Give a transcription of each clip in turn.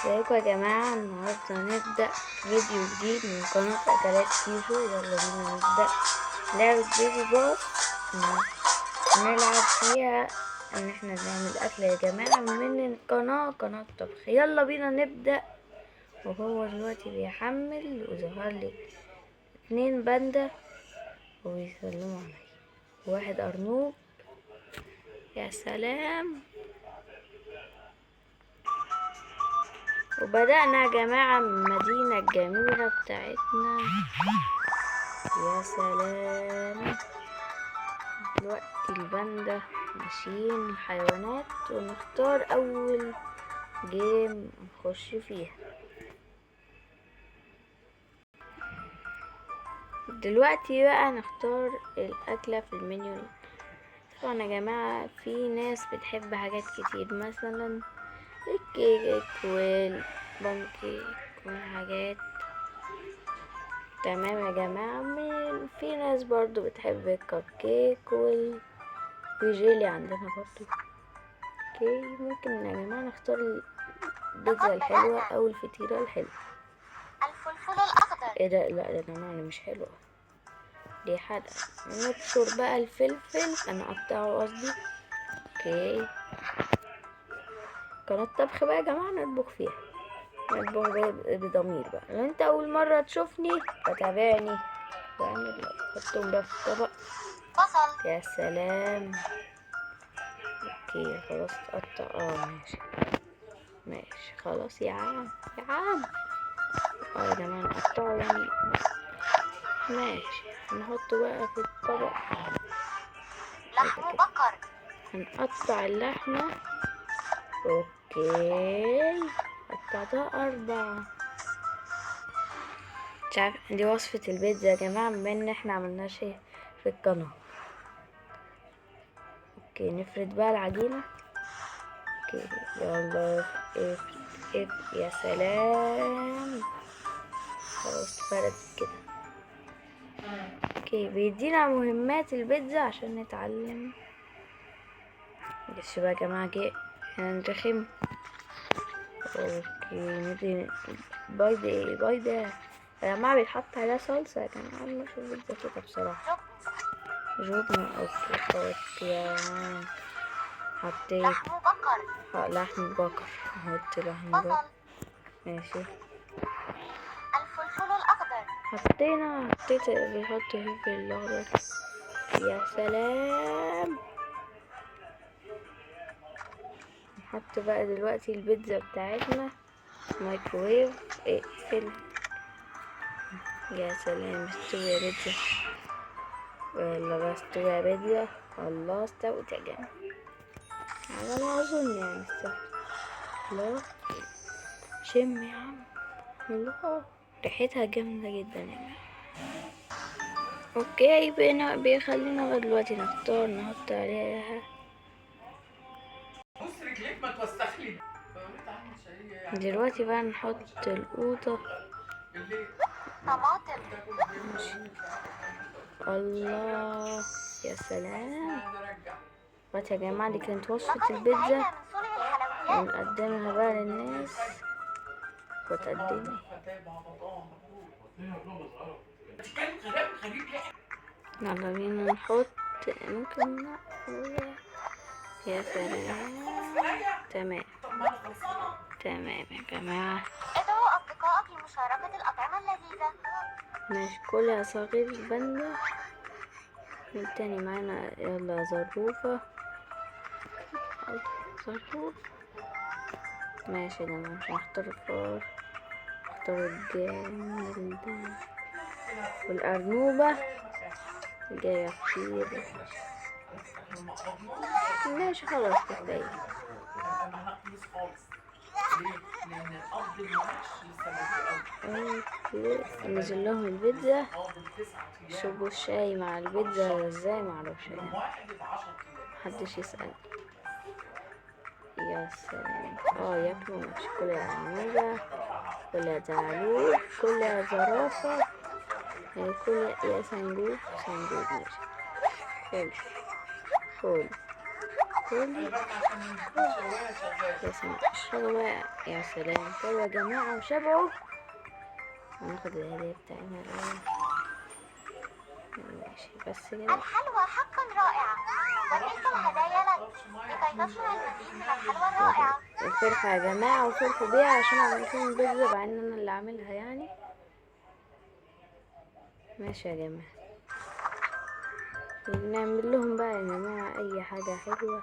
ازيكم يا جماعة؟ النهاردة هنبدأ فيديو جديد من قناة أكلات كيشو. يلا بينا نبدأ لعبة بيبي باص نلعب فيها ان احنا نعمل أكل يا جماعة من قناة طبخ. يلا بينا نبدأ. وهو دلوقتي بيحمل وظهر لي 2 باندا وبيسلموا علي، واحد أرنوب. يا سلام. وبدأنا يا جماعة المدينة الجميلة بتاعتنا. يا سلام. دلوقتي الباندا ماشيين الحيوانات ونختار أول جيم نخش فيها. دلوقتي بقى نختار الأكلة في المنيو. طبعا يا جماعة في ناس بتحب حاجات كتير، مثلا الكيك والبانكيك والحاجات. تمام يا جماعة. في ناس برضو بتحب الكب كيك وجيلي عندنا برضو. اوكي، ممكن يا جماعة نختار البيتزا الحلوة او الفطيرة الحلوة. الفلفل الأخضر. ايه ده؟ لا يا جماعة دي مش حلوة، دي حادقة. نبشر بقى الفلفل، انا اقطعه قصدي. اوكي، قناة طبخ بقى يا جماعة نطبخ فيها، نطبخ بضمير بقى. لو انت اول مرة تشوفني فتابعني واعمل حطهم بقى في الطبق. بصل. يا سلام. اوكي خلاص اتقطع. ماشي خلاص يا عم يا جماعة نقطعه يعني. ماشي، هنحطه بقى في الطبق. لحم بقر. هنقطع اللحمة. اوكي، قطعتها 4. مش عارف، دي وصفة البيتزا يا جماعة بما ان احنا عملناش في القناة. اوكي، نفرد بقى العجينة. اوكي يلا يا سلام. خلاص اتفردت كده. اوكي، بيدينا مهمات البيتزا عشان نتعلم. بس بقى يا جماعة جه هنرخم. اوكي ندي بايدة يا جماعة، بيتحط عليها صلصة يا جماعة. مش البيتزا كده بصراحة. جبنة. اوكي حط يا عم. حطيت لحم بقر. لحم بقر. حط لحم بقر. بصل. ماشي، الفلفل الأخضر. حطيت بيحط فلفل الأخضر. يا سلام. نحط بقى دلوقتي البيتزا بتاعتنا مايكرويف. اقفل. يا سلام، استوي يا بيتزا. يلا بقى استوي يا بيتزا. الله استوت يا جماعة على ما اظن يعني استوت. الله، شم يا عم. الله، ريحتها جامدة جدا يا جماعة. اوكي، بيخلينا بقى دلوقتي نختار نحط عليها. بص رجليك ما توسخلي. دلوقتي بقى نحط القوطة. طماطم. الله يا سلام. بس يا جماعة دي كانت وصفة لقد البيتزا، انتهينا من صنع الحلويات. ونقدمها بقى للناس وتقدمي. يلا بينا نحط. ممكن نقول. يا سلام. تمام يا جماعة. ادعوا أصدقائك لمشاركة الأطعمة اللذيذة. ماشي، كل يا صغير الباندا. التاني معانا. يلا زروفة. زروف. ماشي يا جماعة، مش هنختار الفار، نختار الجمل ده والأرنوبة جاية كتير. ماشي خلاص كفاية. اوكي، نزل لهم البيتزا. شربوا الشاي مع البيتزا ازاي معرفش يعني، محدش يسأل. يا سلام. ياكلوا. ماشي، كل يا عنوبة، كل يا زعلوب، كل يا زرافة، كل يا سنجوب. ماشي، كل كل يا سلام اشربوا بقى. يا سلام كلوا يا جماعة وشبعوا. هناخد الهدية بتاعتنا الأول. ماشي بس كده. الحلوى حقا رائعة، وتلك الهدايا لك لكي تصنع المزيد من الحلوى الرائعة. الفرحة يا جماعة وفرحوا بيها عشان عملتلهم البيتزا مع ان انا اللي عاملها يعني. ماشي يا جماعة. نعمل لهم بقى يا جماعة اي حاجة حلوة.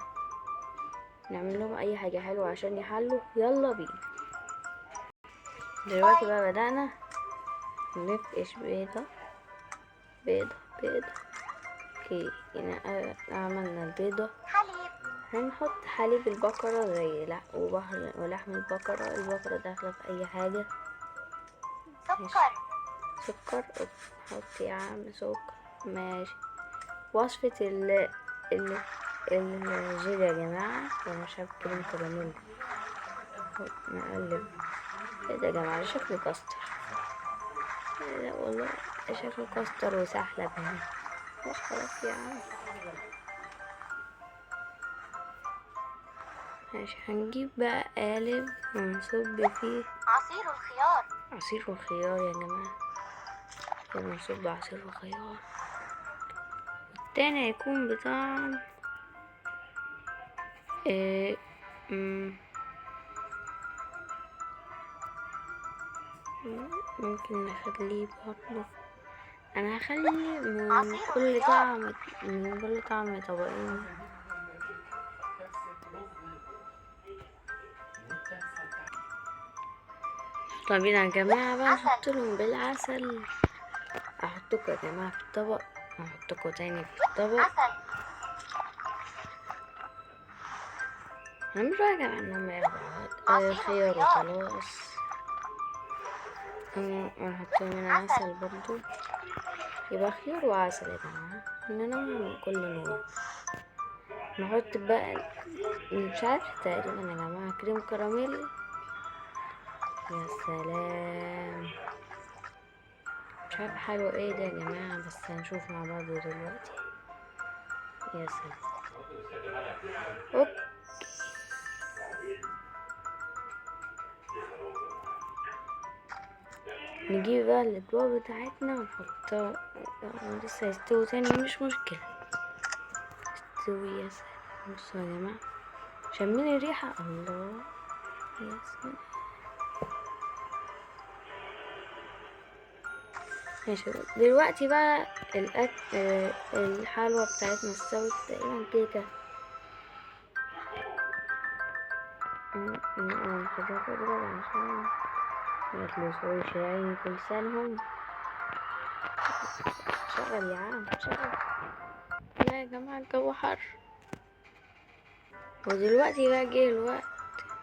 نعمل لهم اي حاجة حلوة عشان يحلوا. يلا بينا. دلوقتي بقى بدأنا نفقش بيضة بيضة. اوكي هنا عملنا البيضة. حليب. هنحط حليب البقرة زي ولحم البقرة داخلة في اي حاجة. سكر. حط يا عم سكر. ماشي. وصفة الجيل يا جماعة. وانا مش عارف كريم كراميل. نقلب. ايه ده يا جماعة؟ ده شكله كاستر. لا والله شكله كاستر وسحلب هنا. مش خلاص يا عم. ماشي هنجيب بقى قالب ونصب فيه عصير الخيار يا جماعة. كده نصب عصير الخيار. التاني هيكون بطعم ممكن نخليه برضه. انا هخلي من كل طعم طبقين. طب يا جماعة بقى نحط لهم بالعسل. احطكوا يا جماعة في الطبق. احطكوا تاني في الطبق. انا مش راجع انهم ياخدوا خيار وخلاص. ونحطهم هنا عسل برضو. يبقى خيار وعسل يا جماعة. اننا من كل نوع. نحط بقى مش عارفة تقريبا يا جماعة كريم كراميل. يا سلام. مش عارفة حلو ايه ده يا جماعة بس هنشوف مع بعض دلوقتي. يا سلام. اوكي. نجيب بقى الاطباق بتاعتنا ونحطها. لسه هيستوي تاني مش مشكلة. استوي يا سلام. بصوا يا جماعة شمين الريحة. الله يا سلام. ماشي دلوقتي بقى الحلوى بتاعتنا استوت تقريبا كده. ناخدها كده عشان ميتلسعوش يعني في لسانهم. شغل يا عم شغل. لا يا جماعة الجو حر. ودلوقتي بقى جه الوقت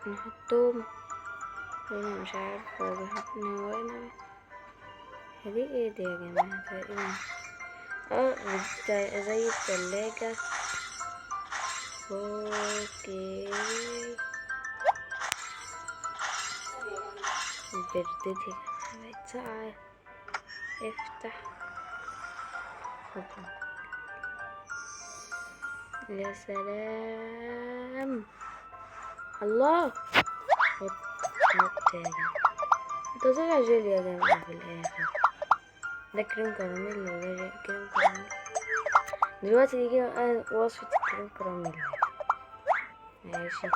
نحطهم هنا. مش عارفة بحطنا هنا. دي ايه دي يا جماعة تقريبا زي التلاجة. اوكي بردتي بقت ساقعة. افتح. يا سلام. الله. حط تاني. ده طلع جيلي يا جماعة في الآخر. ده كريم كراميل وده كريم كراميل. دلوقتي نيجي وصفة الكريم كراميل. ماشي